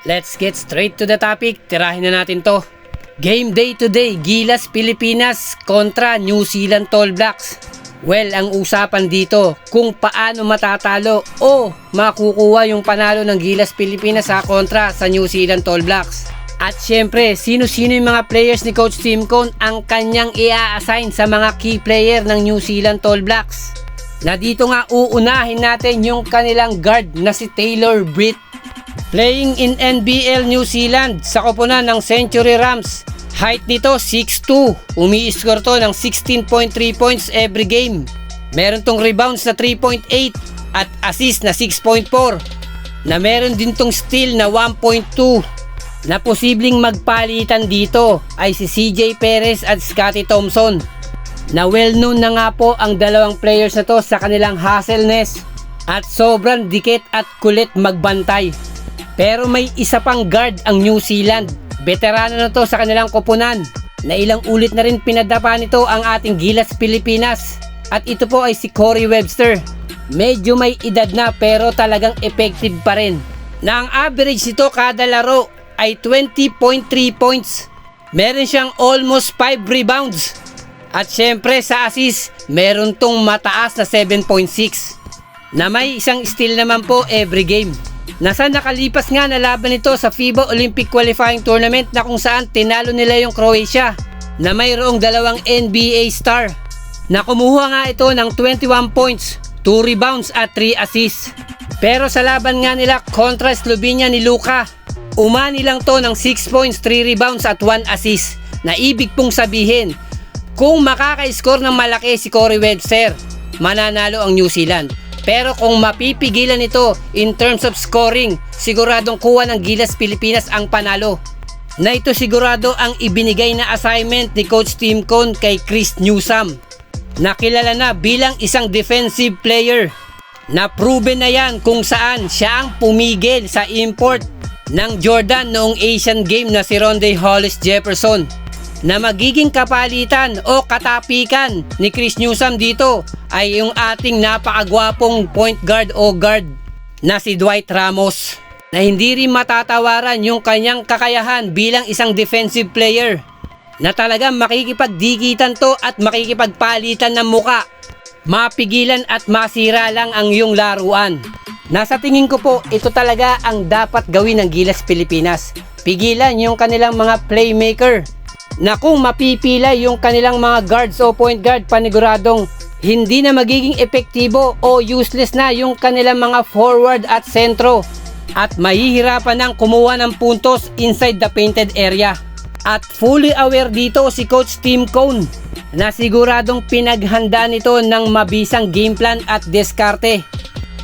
Let's get straight to the topic. Tirahin na natin to. Game day today, Gilas Pilipinas kontra New Zealand All Blacks. Well, ang usapan dito kung paano matatalo o makukuha yung panalo ng Gilas Pilipinas kontra sa New Zealand All Blacks. At syempre, sino-sino yung mga players ni Coach Tim Cone ang kanyang i-assign sa mga key player ng New Zealand All Blacks. Na dito nga uunahin natin yung kanilang guard na si Taylor Britt. Playing in NBL New Zealand sa koponan ng Century Rams. Height nito 6'2". Umi-score to ng 16.3 points every game. Meron tong rebounds na 3.8 at assist na 6.4. Na meron din tong steal na 1.2. Na posibleng magpalitan dito ay si CJ Perez at Scottie Thompson. Na well known na nga po ang dalawang players na to sa kanilang hustleness at sobrang dikit at kulit magbantay. Pero may isa pang guard ang New Zealand. Veterano na to sa kanilang koponan na ilang ulit na rin pinadapa nito ang ating Gilas Pilipinas. At ito po ay si Corey Webster. Medyo may edad na pero talagang effective pa rin. Na ang average nito kada laro ay 20.3 points. Meron siyang almost 5 rebounds. At syempre sa assist, meron tong mataas na 7.6. Na may isang steal naman po every game. Nasa nakalipas nga na laban nito sa FIBA Olympic Qualifying Tournament na kung saan tinalo nila yung Croatia na mayroong dalawang NBA star na kumuha nga ito ng 21 points, 2 rebounds at 3 assists. Pero sa laban nga nila kontra Slovenia ni Luka, umani lang to ng 6 points, 3 rebounds at 1 assist na ibig pong sabihin kung makaka-score ng malaki si Corey Webster, mananalo ang New Zealand. Pero kung mapipigilan ito in terms of scoring, siguradong kuha ng Gilas Pilipinas ang panalo. Na ito sigurado ang ibinigay na assignment ni Coach Tim Cone kay Chris Newsome, na kilala na bilang isang defensive player. Na proven na yan kung saan siya ang pumigil sa import ng Jordan noong Asian Game na si Rondae Hollis Jefferson. Na magiging kapalitan o katapikan ni Chris Newsome dito ay yung ating napakagwapong point guard o guard na si Dwight Ramos, na hindi rin matatawaran yung kanyang kakayahan bilang isang defensive player na talagang makikipagdikitan to at makikipagpalitan ng muka. Mapigilan at masira lang ang iyong laruan. Nasa tingin ko po, ito talaga ang dapat gawin ng Gilas Pilipinas. Pigilan yung kanilang mga playmaker na kung mapipila yung kanilang mga guards o point guard, paniguradong hindi na magiging epektibo o useless na yung kanilang mga forward at sentro at mahihirapan ng kumuha ng puntos inside the painted area. At fully aware dito si Coach Tim Cone na siguradong pinaghanda nito ng mabisang game plan at diskarte.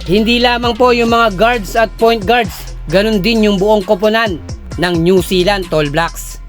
Hindi lamang po yung mga guards at point guards, ganun din yung buong koponan ng New Zealand All Blacks.